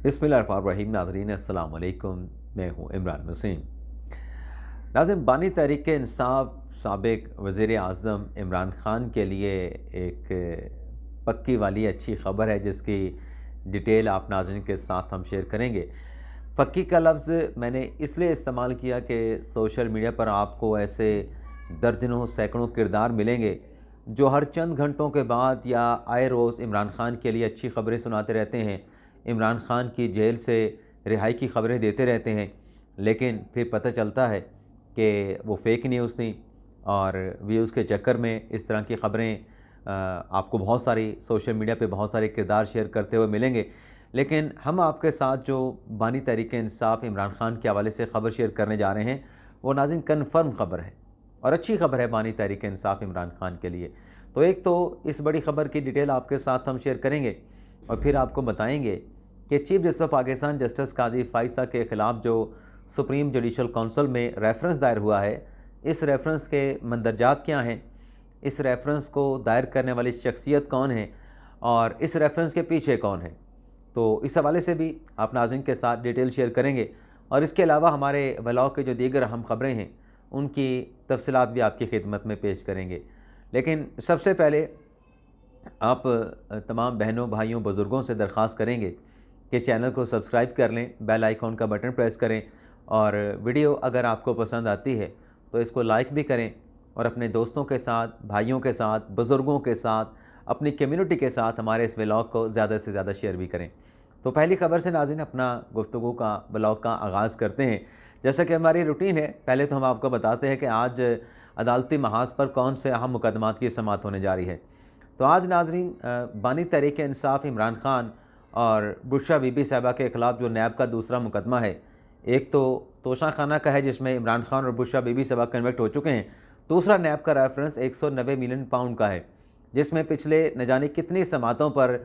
बिस्मिल्लाहिर्रहमानिर्रहीम। नाज़रीन अस्सलाम वालेकुम। मैं हूँ इमरान वसीम। नाज़रीन, बानी तहरीक इंसाफ साबिक वज़ीर आज़म इमरान ख़ान के लिए एक पक्की वाली अच्छी ख़बर है, जिसकी डिटेल आप नाज़रीन के साथ हम शेयर करेंगे। पक्की का लफ्ज़ मैंने इसलिए इस्तेमाल किया कि सोशल मीडिया पर आपको ऐसे दर्जनों सैकड़ों किरदार मिलेंगे जो हर चंद घंटों के बाद या आए रोज़ इमरान ख़ान के लिए अच्छी ख़बरें सुनाते रहते हैं, इमरान ख़ान की जेल से रिहाई की ख़बरें देते रहते हैं। लेकिन फिर पता चलता है कि वो फ़ेक न्यूज़ थी और व्यूज़ के चक्कर में इस तरह की ख़बरें आपको बहुत सारी सोशल मीडिया पे बहुत सारे किरदार शेयर करते हुए मिलेंगे। लेकिन हम आपके साथ जो बानी तहरीक इंसाफ इमरान ख़ान के हवाले से ख़बर शेयर करने जा रहे हैं, वो नाज़रीन कन्फ़र्म ख़बर है और अच्छी ख़बर है बानी तहरीक इंसाफ इमरान ख़ान के लिए। तो एक तो इस बड़ी ख़बर की डिटेल आपके साथ हम शेयर करेंगे और फिर आपको बताएंगे कि chief justice of Pakistan justice Qazi फ़ाइसा के ख़िलाफ़ जो सुप्रीम जुडिशल काउंसिल में रेफरेंस दायर हुआ है, इस रेफरेंस के मंदरजात क्या हैं, इस रेफरेंस को दायर करने वाली शख्सियत कौन है और इस रेफरेंस के पीछे कौन है। तो इस हवाले से भी आप नाज़रीन के साथ डिटेल शेयर करेंगे और इसके अलावा हमारे व्लॉग के जो दीगर अहम ख़बरें हैं उनकी तफसीलात भी आपकी खिदमत में पेश करेंगे। लेकिन सबसे पहले आप तमाम बहनों, भाइयों, बुज़ुर्गों से दरख्वास्त करेंगे कि चैनल को सब्सक्राइब कर लें, बेल आइकॉन का बटन प्रेस करें और वीडियो अगर आपको पसंद आती है तो इसको लाइक भी करें और अपने दोस्तों के साथ, भाइयों के साथ, बुज़ुर्गों के साथ, अपनी कम्युनिटी के साथ हमारे इस व्लॉग को ज़्यादा से ज़्यादा शेयर भी करें। तो पहली ख़बर से नाज़रीन अपना गुफ्तगू का व्लॉग का आगाज़ करते हैं। जैसा कि हमारी रूटीन है, पहले तो हम आपको बताते हैं कि आज अदालती महाज पर कौन से अहम मुकदमात की समाअत होने जा रही है। तो आज नाज़रीन बानी तहरीक इंसाफ इमरान ख़ान और बुशरा बीबी साहिबा के ख़िलाफ़ जो नैब का दूसरा मुकदमा है, एक तो तोशा खाना का है जिसमें इमरान ख़ान और बुशरा बीबी साहिबा कन्विक्ट हो चुके हैं। दूसरा नैब का रेफरेंस 190 मिलियन पाउंड का है, जिसमें पिछले न जाने कितनी समातों पर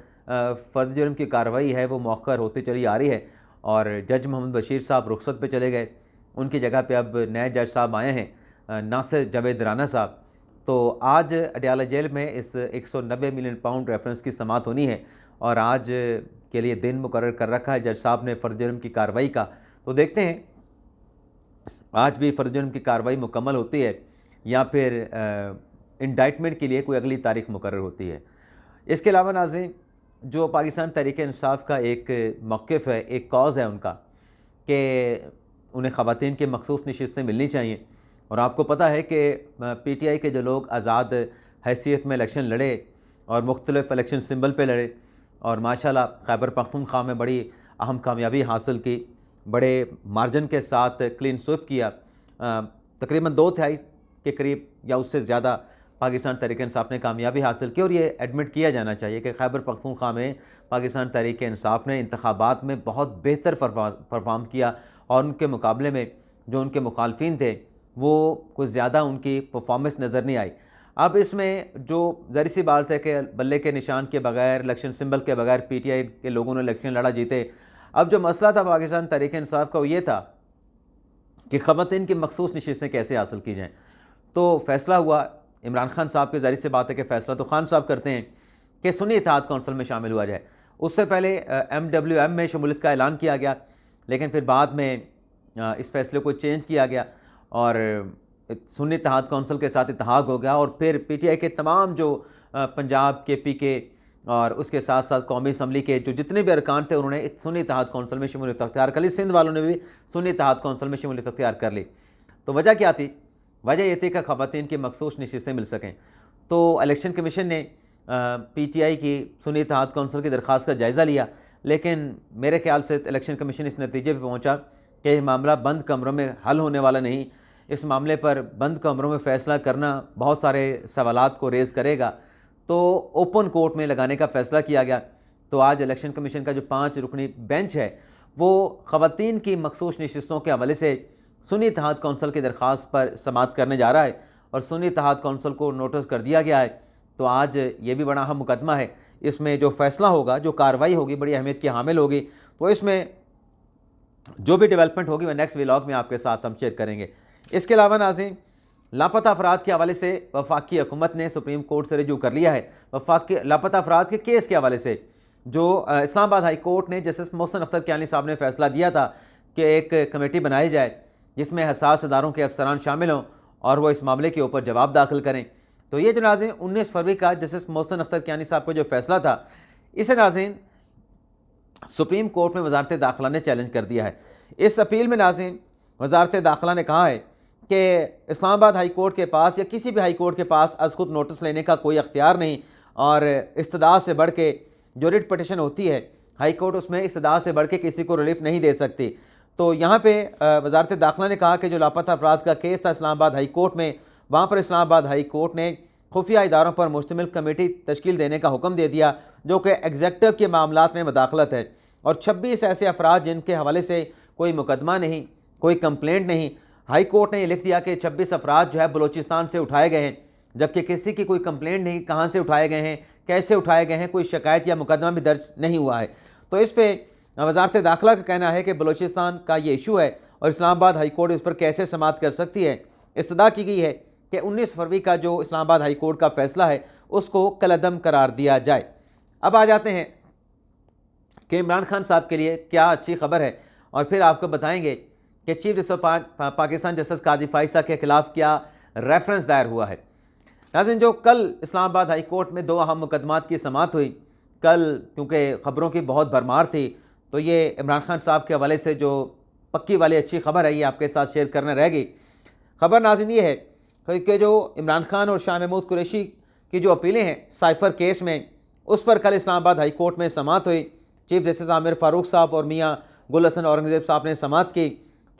फ़र्द जुर्म की कार्रवाई है वो मौखर होती चली आ रही है और जज मोहम्मद बशीर साहब रुखसत पे चले गए। उनकी जगह पे अब नए जज साहब आए हैं, नासिर जावेद राना साहब। तो आज अडयाला जेल में इस 190 मिलियन पाउंड रेफरेंस की समाअत होनी है और आज के लिए दिन मुकर्रर कर रखा है जज साहब ने फ़र्द जुर्म की कार्रवाई का। तो देखते हैं आज भी फ़र्द जुर्म की कार्रवाई मुकम्मल होती है या फिर इंडाइटमेंट के लिए कोई अगली तारीख मुकर्रर होती है। इसके अलावा नाज़रीन जो पाकिस्तान तहरीक इंसाफ का एक मौक़िफ़ है, एक कॉज़ है उनका कि उन्हें ख़वातीन की मखसूस नशिस्तें मिलनी चाहिए। और आपको पता है कि PTI के जो लोग आज़ाद हैसियत में इलेक्शन लड़े और मुख्तलिफ़ इलेक्शन सिंबल पे लड़े और माशाल्लाह खैबर पख्तूनख्वा में बड़ी अहम कामयाबी हासिल की, बड़े मार्जिन के साथ क्लीन स्वीप किया। तकरीबन 2/3 के करीब या उससे ज़्यादा पाकिस्तान तहरीक इंसाफ ने कामयाबी हासिल की और ये एडमिट किया जाना चाहिए कि खैबर पख्तूनख्वा में पाकिस्तान तहरीक इंसाफ ने इंतखाबात में बहुत बेहतर परफॉर्म किया और उनके मुकाबले में जो उनके मुखालफिन थे वो कुछ ज़्यादा उनकी परफॉर्मेंस नज़र नहीं आई। अब इसमें जो ज़ाहिर सी बात है कि बल्ले के निशान के बगैर, इलेक्शन सिंबल के बगैर PTI के लोगों ने इलेक्शन लड़ा, जीते। अब जो मसला था पाकिस्तान तहरीक इंसाफ का वो ये था कि ख़वातीन की मखसूस नशिस्तें कैसे हासिल की जाएँ। तो फ़ैसला हुआ इमरान ख़ान साहब की, ज़ाहिर सी बात है कि फ़ैसला तो खान साहब करते हैं कि सुन्नी इत्तेहाद कौंसिल में शामिल हुआ जाए। उससे पहले MWM में शमूलियत का ऐलान किया गया, लेकिन फिर बाद में इस फैसले को चेंज किया गया और सुन्नी इत्तेहाद कौंसिल के साथ इत्तेहाद हो गया और फिर PTI के तमाम जो पंजाब के PK और उसके साथ साथ कौमी असम्बली के जो जितने भी अरकान थे उन्होंने सुन्नी इत्तेहाद कौंसिल में शमूलियत अख्तियार कर ली। सिंध वालों ने भी सुन्नी इत्तेहाद कौंसिल में शमूलियत अख्तियार कर ली। तो वजह क्या थी? वजह ये थी कि ख़वातीन की मखसूस नशिस्तें मिल सकें। तो इलेक्शन कमीशन ने PTI की सुन्नी इत्तेहाद कौंसिल की दरख्वास्त का जायज़ा लिया, लेकिन मेरे ख्याल से इलेक्शन कमीशन इस नतीजे पर पहुँचा कि यह मामला बंद कमरों में हल होने वाला नहीं। इस मामले पर बंद कमरों में फ़ैसला करना बहुत सारे सवालात को रेज़ करेगा, तो ओपन कोर्ट में लगाने का फ़ैसला किया गया। तो आज इलेक्शन कमीशन का जो 5 रुकनी बेंच है वो ख़वातीन की मखसूस नशिस्तों के हवाले से सुन्नी इत्तेहाद कौंसिल की दरख्वास्त पर समाअत करने जा रहा है और सुन्नी इत्तेहाद कौंसिल को नोटिस कर दिया गया है। तो आज ये भी बड़ा अहम मुकदमा है, इसमें जो फ़ैसला होगा, जो कार्रवाई होगी, बड़ी अहमियत की हामिल होगी। तो इसमें जो भी डेवलपमेंट होगी वह नेक्स्ट व्लॉग में आपके साथ हम शेयर करेंगे। इसके अलावा नाज़रीन लापता अफराद के हवाले से वफाकी हुकूमत ने सुप्रीम कोर्ट से रजू कर लिया है। वफाकी लापता अफराद के केस के हवाले से जो इस्लामाबाद हाई कोर्ट ने जस्टिस मोहसिन अख्तर कियानी साहब ने फैसला दिया था कि एक कमेटी बनाई जाए जिसमें हसास इदारों के अफसरान शामिल हों और वो इस मामले के ऊपर जवाब दाखिल करें। तो ये जो नाज़रीन 19 फरवरी का जस्टिस मोहसिन अख्तर कियानी साहब का जो फैसला था, इसे नाज़रीन सुप्रीम कोर्ट में वजारत दाखिला ने चैलेंज कर दिया है। इस अपील में नाज़रीन वजारत दाखिला ने कहा है कि इस्लामाबाद हाई कोर्ट के पास या किसी भी हाई कोर्ट के पास अज़ खुद नोटिस लेने का कोई अख्तियार नहीं, और इस्तदा से बढ़ के जो रिट पटिशन होती है हाई कोर्ट, उसमें इस्तदा से बढ़ के किसी को रिलीफ नहीं दे सकती। तो यहाँ पे वजारत दाखिला ने कहा कि जो लापता अफराद का केस था इस्लामाबाद हाई कोर्ट में, वहाँ पर इस्लामाबाद हाई कोर्ट ने खुफिया इदारों पर मुश्तमिल कमेटी तश्कील देने का हुक्म दे दिया जो कि एग्जेक्टिव के मामलात में मदाखलत है, और 26 ऐसे अफराद जिनके हवाले से कोई मुकदमा नहीं, कोई कंप्लेंट नहीं, हाई कोर्ट ने ये लिख दिया कि 26 अफराद जो है बलूचिस्तान से उठाए गए हैं, जबकि किसी की कोई कंप्लेंट नहीं, कहाँ से उठाए गए हैं, कैसे उठाए गए हैं, कोई शिकायत या मुकदमा भी दर्ज नहीं हुआ है। तो इस पर वजारत दाखिला का कहना है कि बलूचिस्तान का ये इशू है और इस्लामाबाद हाई कोर्ट इस पर कैसे समाअत कर सकती है। इस्तदा की गई है कि 19 फरवरी का जो इस्लामाबाद हाई कोर्ट का फैसला है उसको कलअदम करार दिया जाए। अब आ जाते हैं कि इमरान खान साहब के लिए क्या अच्छी खबर है, और फिर आपको बताएंगे कि चीफ जस्टिस पाकिस्तान जस्टिस काजी फाइसा के खिलाफ क्या रेफरेंस दायर हुआ है। नाज़रीन, जो कल इस्लामाबाद हाई कोर्ट में 2 अहम मुकदमात की समाअत हुई, कल क्योंकि ख़बरों की बहुत भरमार थी, तो ये इमरान खान साहब के हवाले से जो पक्की वाली अच्छी खबर है ये आपके साथ शेयर करने रह गई। खबर नाज़रीन ये है कि जो इमरान खान और शाह महमूद कुरैशी की जो अपीलें हैं साइफर केस में, उस पर कल इस्लामाबाद हाई कोर्ट में समाअत हुई। चीफ जस्टिस आमिर फ़ारूक साहब और मियाँ गुल हसन औरंगज़ेब साहब ने समाअत की।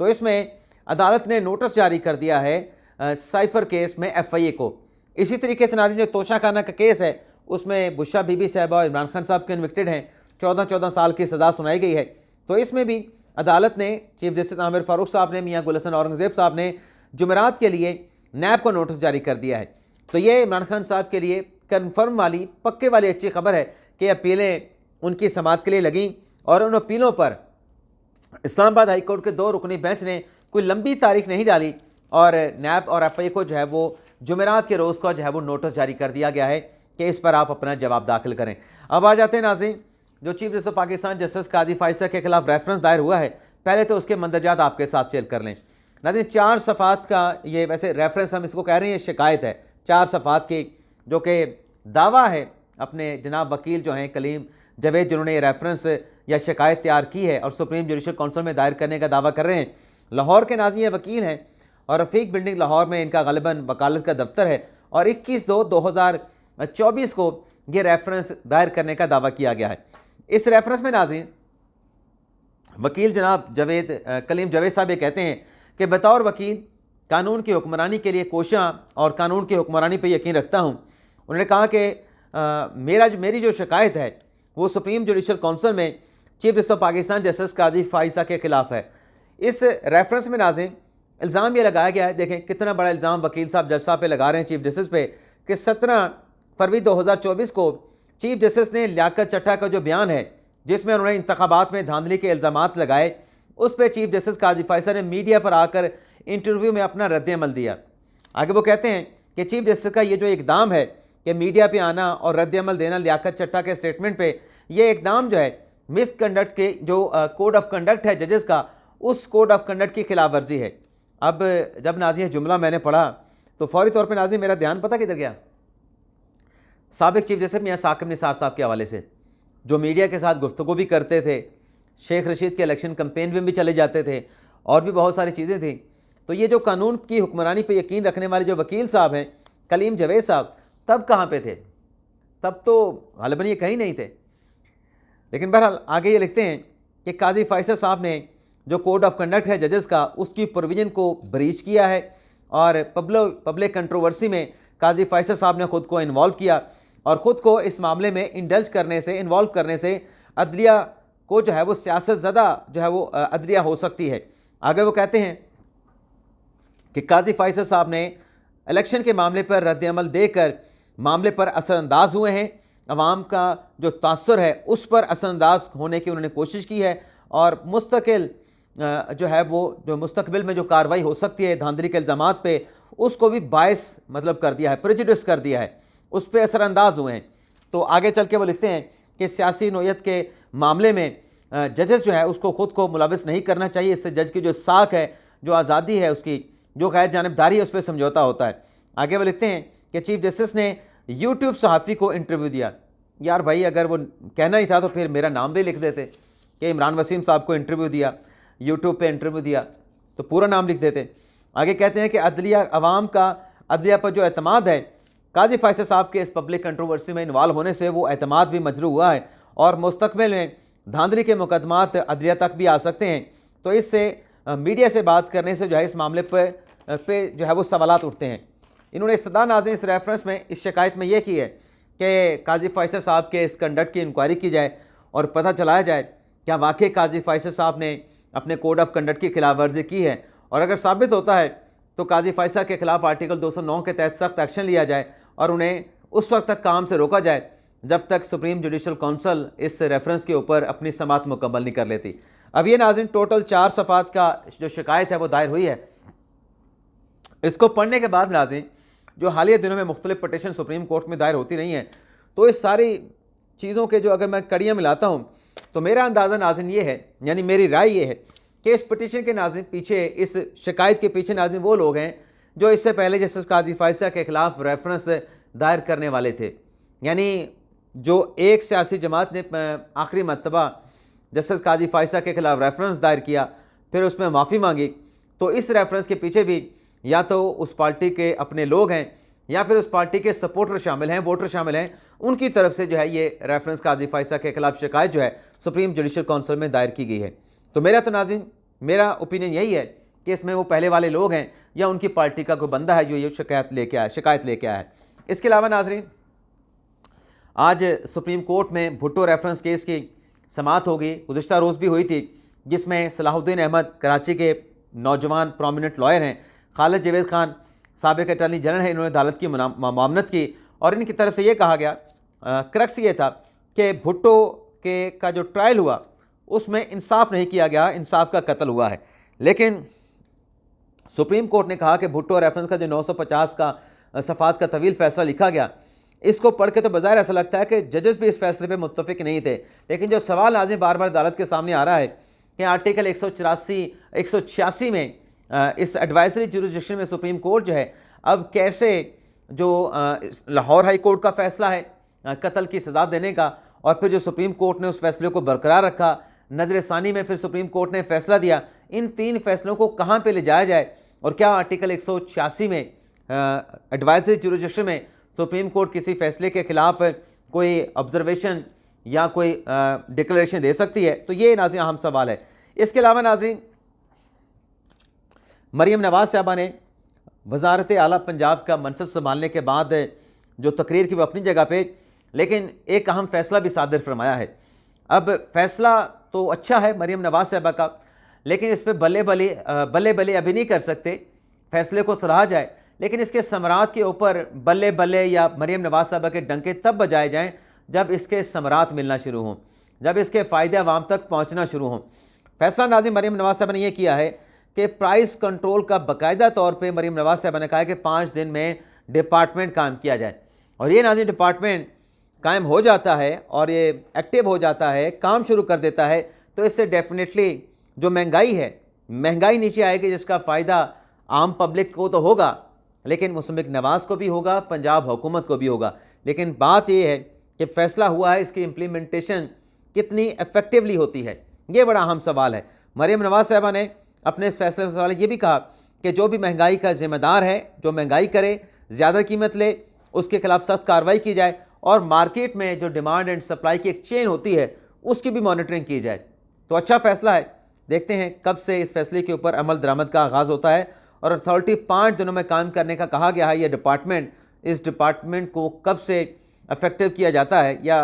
तो इसमें अदालत ने नोटिस जारी कर दिया है साइफर केस में FIA को। इसी तरीके से नाज़रीन जो तोशा खाना का केस है उसमें बुशरा बीबी साहबा और इमरान खान साहब कन्विक्टेड हैं, 14 साल की सज़ा सुनाई गई है। तो इसमें भी अदालत ने, चीफ जस्टिस आमिर फ़ारूक साहब ने, मियाँ गुल हसन औरंगज़ेब साहब ने जुमेरात के लिए नैब को नोटिस जारी कर दिया है। तो ये इमरान खान साहब के लिए कन्फर्म वाली, पक्के वाली अच्छी खबर है कि अपीलें उनकी समाअत के लिए लगीं, और उन अपीलों पर इस्लामाबाद हाई कोर्ट के 2 रुकनी बेंच ने कोई लंबी तारीख नहीं डाली, और नैब और FIA को जो है वो जुमेरात के रोज़ का जो है वो नोटिस जारी कर दिया गया है कि इस पर आप अपना जवाब दाखिल करें। अब आ जाते हैं नाज़रीन, जो चीफ जस्टिस पाकिस्तान जस्टिस काजी फाइसा के खिलाफ रेफरेंस दायर हुआ है, पहले तो उसके मंदरजात आपके साथ शेयर कर लें। नाज़रीन 4 सफ़ात का ये, वैसे रेफरेंस हम इसको कह रहे हैं, ये शिकायत है 4 सफ़ात की, जो कि दावा है अपने जनाब वकील जो हैं कलीम जवेद, जिन्होंने ये रेफरेंस या शिकायत तैयार की है और सुप्रीम जुडिशल काउंसिल में दायर करने का दावा कर रहे हैं। लाहौर के नाज़रीन ये वकील हैं और रफ़ीक बिल्डिंग लाहौर में इनका ग़ालिबन वकालत का दफ्तर है, और 21/2/2024 को ये रेफरेंस दायर करने का दावा किया गया है। इस रेफरेंस में नाज़रीन वकील जनाब कलीम जवेद साहब ये कहते हैं कि बतौर वकील कानून की हुक्मरानी के लिए कोशियाँ और कानून की हुक्मरानी पर यकीन रखता हूँ। उन्होंने कहा कि मेरी जो शिकायत है वो सुप्रीम जुडिशल काउंसिल में चीफ जस्टिस पाकिस्तान जस्टिस काजी फाइसा के खिलाफ है। इस रेफरेंस में नाज़रीन इल्ज़ाम ये लगाया गया है, देखें कितना बड़ा इल्ज़ाम वकील साहब जज साहब पे लगा रहे हैं चीफ जस्टिस पे, कि 17 फरवरी 2024 को चीफ जस्टिस ने लियाकत चट्टा का जो बयान है जिसमें उन्होंने इंतखाबात में धांधली के इल्ज़ामात लगाए, उस पर चीफ जस्टिस काजी फाइसा ने मीडिया पर आकर इंटरव्यू में अपना रद्द-ए-अमल दिया। आगे वो कहते हैं कि चीफ जस्टिस का ये जो इकदाम है कि मीडिया पे आना और रद्द-ए-अमल देना लियाकत चट्टा के स्टेटमेंट पे, ये इकदाम जो है मिसकंडक्ट के जो कोड ऑफ कंडक्ट है जजेस का, उस कोड ऑफ कंडक्ट की खिलाफ वर्जी है। अब जब नाज़रीन जुमला मैंने पढ़ा तो फौरी तौर पे नाज़रीन मेरा ध्यान पता किधर गया, साबिक चीफ जस्टिस मियां साकिब निसार साहब के हवाले से, जो मीडिया के साथ गुफ्तगू भी करते थे, शेख रशीद के इलेक्शन कैंपेन में भी चले जाते थे, और भी बहुत सारी चीज़ें थी। तो ये जो कानून की हुक्मरानी पे यकीन रखने वाले जो वकील साहब हैं कलीम जवेद साहब, तब कहाँ पे थे? तब तो ग़ालिबन ये कहीं नहीं थे। लेकिन बहरहाल आगे ये लिखते हैं कि काजी फाइसा साहब ने जो कोड ऑफ कंडक्ट है जजेस का, उसकी प्रोविज़न को ब्रीच किया है, और पब्लिक कंट्रोवर्सी में काजी फाइसा साहब ने ख़ुद को इन्वॉल्व किया, और ख़ुद को इस मामले में इन्वॉल्व करने से अदलिया को जो है वो सियासत ज़दा जो है वो अदलिया हो सकती है। आगे वो कहते हैं कि काजी फाइसा साहब ने इलेक्शन के मामले पर रद्द-ए-अमल देकर मामले पर असरअंदाज हुए हैं, अवाम का जो तासुर है उस पर असरअंदाज होने की उन्होंने कोशिश की है, और मुस्तकिल जो है वो जो मुस्तकबिल में जो कार्रवाई हो सकती है धांधली के इल्ज़ामात पे, उसको भी बायस मतलब कर दिया है, प्रेजुडिस कर दिया है, उस पर असरअंदाज हुए हैं। तो आगे चल के वो लिखते हैं कि सियासी नोयत के मामले में जजेस जो है उसको ख़ुद को मुलविस नहीं करना चाहिए। इससे जज की जो साख है, जो आज़ादी है उसकी, जो गैर जानिबदारी है, उस पर समझौता होता है। आगे वो लिखते हैं कि चीफ जस्टिस ने यूट्यूब सहाफ़ी को इंटरव्यू दिया। यार भाई, अगर वो कहना ही था तो फिर मेरा नाम भी लिख देते कि इमरान वसीम साहब को इंटरव्यू दिया, यूट्यूब पे इंटरव्यू दिया, तो पूरा नाम लिख देते। आगे कहते हैं कि अदलिया अवाम का अदलिया पर जो एतमाद है, काजी फैसल साहब के इस पब्लिक कंट्रोवर्सी में इन्वॉल्व होने से वो एतमाद भी मजरू हुआ है और मुस्तकबिल में धांधली के मुकदमात अदलिया तक भी आ सकते हैं। तो इससे मीडिया से बात करने से जो है इस मामले पे जो है वो सवालात उठते हैं। इन्होंने इस्तदा नाज़रीन इस रेफरेंस में, इस शिकायत में ये की है कि काजी फैसल साहब के इस कंडक्ट की इंक्वायरी की जाए और पता चलाया जाए क्या वाकई काजी फैसल साहब ने अपने कोड ऑफ कंडक्ट की खिलाफ वर्जी की है, और अगर साबित होता है तो काजी फैसल के खिलाफ आर्टिकल 209 के तहत सख्त एक्शन लिया जाए और उन्हें उस वक्त तक काम से रोका जाए जब तक सुप्रीम जुडिशल काउंसिल इस रेफरेंस के ऊपर अपनी समाअत मुकम्मल नहीं कर लेती। अब ये नाज़रीन टोटल 4 सफ़ात का जो शिकायत है वो दायर हुई है। इसको पढ़ने के बाद नाज़रीन जो हालिया दिनों में मुख्तलिफ पटिशन सुप्रीम कोर्ट में दायर होती रही हैं, तो इस सारी चीज़ों के जो अगर मैं कड़ियाँ मिलाता हूँ तो मेरा अंदाज़ा नाज़रीन ये है, यानी मेरी राय ये है कि इस पटिशन के नाज़रीन पीछे, इस शिकायत के पीछे नाज़रीन वो लोग हैं जो इससे पहले जस्टिस काजी फैसल के ख़िलाफ़ रेफरेंस दायर करने वाले थे। यानी जो एक सियासी जमात ने आखिरी मरतबा जस्टिस काजी फैसल के ख़िलाफ़ रेफरेंस दायर किया, फिर उसमें माफ़ी मांगी, तो इस रेफरेंस के पीछे भी या तो उस पार्टी के अपने लोग हैं या फिर उस पार्टी के सपोर्टर शामिल हैं, वोटर शामिल हैं, उनकी तरफ से जो है ये रेफरेंस काजी फैसल के ख़िलाफ़ शिकायत जो है सुप्रीम जुडिशल काउंसिल में दायर की गई है। तो मेरा तो नाज़रीन, मेरा ओपिनियन यही है कि इसमें वो पहले वाले लोग हैं या उनकी पार्टी का कोई बंदा है जो ये शिकायत लेके आया है। इसके अलावा नाज़रीन आज सुप्रीम कोर्ट में भुट्टो रेफरेंस केस की समाअत होगी, गुज़िश्ता रोज़ भी हुई थी, जिसमें सलाहुद्दीन अहमद कराची के नौजवान प्रोमिनेंट लॉयर हैं, खालिद जावेद खान साबिक अटॉर्नी जनरल है, इन्होंने अदालत की मामनत की और इनकी तरफ से ये कहा गया, क्रक्स ये था कि भुट्टो का जो ट्रायल हुआ उसमें इंसाफ नहीं किया गया, इंसाफ का कत्ल हुआ है। लेकिन सुप्रीम कोर्ट ने कहा कि भुट्टो रेफरेंस का जो 950 का सफ़ात का तवील फ़ैसला लिखा गया, इसको पढ़ के तो बज़ाहिर ऐसा लगता है कि जजेस भी इस फैसले पे मुत्तफ़िक नहीं थे। लेकिन जो सवाल नाज़रीन बार बार अदालत के सामने आ रहा है कि आर्टिकल 186 में इस एडवाइजरी जुरिसडिक्शन में सुप्रीम कोर्ट जो है अब कैसे जो लाहौर हाई कोर्ट का फ़ैसला है कत्ल की सज़ा देने का, और फिर जो सुप्रीम कोर्ट ने उस फैसले को बरकरार रखा, नजर सानी में फिर सुप्रीम कोर्ट ने फैसला दिया, इन 3 फैसलों को कहाँ पे ले जाया जाए और क्या आर्टिकल 186 में एडवाइजरी जुरिसडिक्शन में सुप्रीम कोर्ट किसी फैसले के ख़िलाफ़ कोई ऑब्जर्वेशन या कोई डिक्लेरेशन दे सकती है। तो ये नाज़रीन अहम सवाल है। इसके अलावा नाज़रीन मरीम नवाज़ साहबा ने वज़ारत आला पंजाब का मनसब संभालने के बाद जो तकरीर की वो अपनी जगह पे, लेकिन एक अहम फ़ैसला भी सादिर फरमाया है। अब फ़ैसला तो अच्छा है मरीम नवाज़ साहबा का, लेकिन इस पर बल्ले बल्ले अभी नहीं कर सकते, फ़ैसले को सराहा जाए, लेकिन इसके समरात के ऊपर बल्ले बल्ले या मरीम नवाज़ साहबा के डंके तब बजाए जाएँ जब इसके समरात मिलना शुरू हों, जब इसके फ़ायदे आवाम तक पहुँचना शुरू हों। फ़ैसला नाज़रीन मरीम नवाज़ साहबा ने यह किया है कि प्राइस कंट्रोल का बाकायदा तौर पे मरीम नवाज़ साहबा ने कहा है कि 5 दिन में डिपार्टमेंट कायम किया जाए, और ये नाज़रीन डिपार्टमेंट कायम हो जाता है और ये एक्टिव हो जाता है, काम शुरू कर देता है, तो इससे डेफिनेटली जो महंगाई नीचे आएगी, जिसका फ़ायदा आम पब्लिक को तो होगा, लेकिन मुस्तमिक नवाज़ को भी होगा, पंजाब हुकूमत को भी होगा। लेकिन बात यह है कि फ़ैसला हुआ है, इसकी इम्प्लीमेंटेशन कितनी इफेक्टिवली होती है, ये बड़ा अहम सवाल है। मरीम नवाज़ साहबा ने अपने इस फैसले से सवाल ये भी कहा कि जो भी महंगाई का ज़िम्मेदार है, जो महंगाई करे, ज़्यादा कीमत ले, उसके खिलाफ सख्त कार्रवाई की जाए, और मार्केट में जो डिमांड एंड सप्लाई की एक चेन होती है उसकी भी मॉनिटरिंग की जाए। तो अच्छा फ़ैसला है, देखते हैं कब से इस फैसले के ऊपर अमल दरामद का आगाज़ होता है, और अथॉरिटी 5 दिनों में काम करने का कहा गया है। यह डिपार्टमेंट, इस डिपार्टमेंट को कब से इफेक्टिव किया जाता है या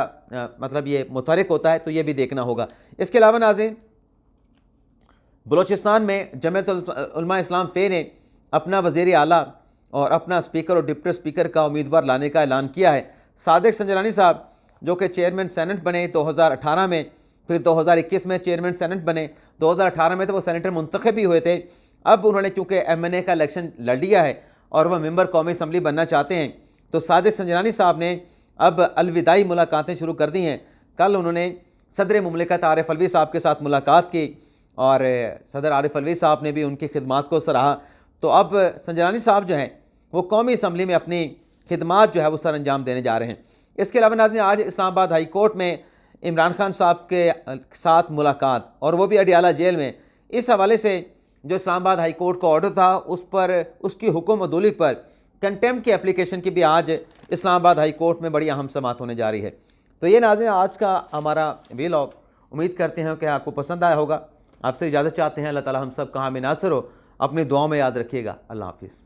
मतलब ये मुतहरिक होता है, तो ये भी देखना होगा। इसके अलावा नाज़रीन बलूचिस्तान में जमीयत उलमा इस्लाम फ़े ने अपना वज़ीर आला और अपना स्पीकर और डिप्टी स्पीकर का उम्मीदवार लाने का ऐलान किया है। सादिक संजरानी साहब जो कि चेयरमैन सेनेट बने 2018 में, फिर 2021 में चेयरमैन सेनेट बने, 2018 में तो वो सेनेटर मुंतखब भी हुए थे। अब उन्होंने चूँकि MNA का इलेक्शन लड़ लिया है और वह मेंबर कौमी असम्बली बनना चाहते हैं, तो सादिक संजरानी साहब ने अब अलविदाई मुलाकातें शुरू कर दी हैं कल उन्होंने सदर मुमलिकत आरिफ अलवी साहब के साथ मुलाकात की और सदर आरिफ अलवी साहब ने भी उनकी खिदमात को सराहा। तो अब संजरानी साहब जो हैं वो कौमी असम्बली में अपनी खिदमात जो है वो सर अंजाम देने जा रहे हैं। इसके अलावा नाज़रीन, आज इस्लामाबाद हाई कोर्ट में इमरान खान साहब के साथ मुलाकात, और वो भी अडियाला जेल में। इस हवाले से जो इस्लामाबाद हाई कोर्ट का ऑर्डर था उस पर, उसकी हुक्म अदूली पर कंटेम्प्ट की एप्लीकेशन की भी आज इस्लामाबाद हाई कोर्ट में बड़ी अहम समाअत होने जा रही है। तो ये नाज़रीन आज का हमारा व्लॉग, उम्मीद करते हैं कि आपको पसंद आया होगा। आपसे इजाज़त चाहते हैं। अल्लाह ताला हम सब का हामी नासिर हो। अपनी दुआओं में याद रखिएगा। अल्लाह हाफिज़।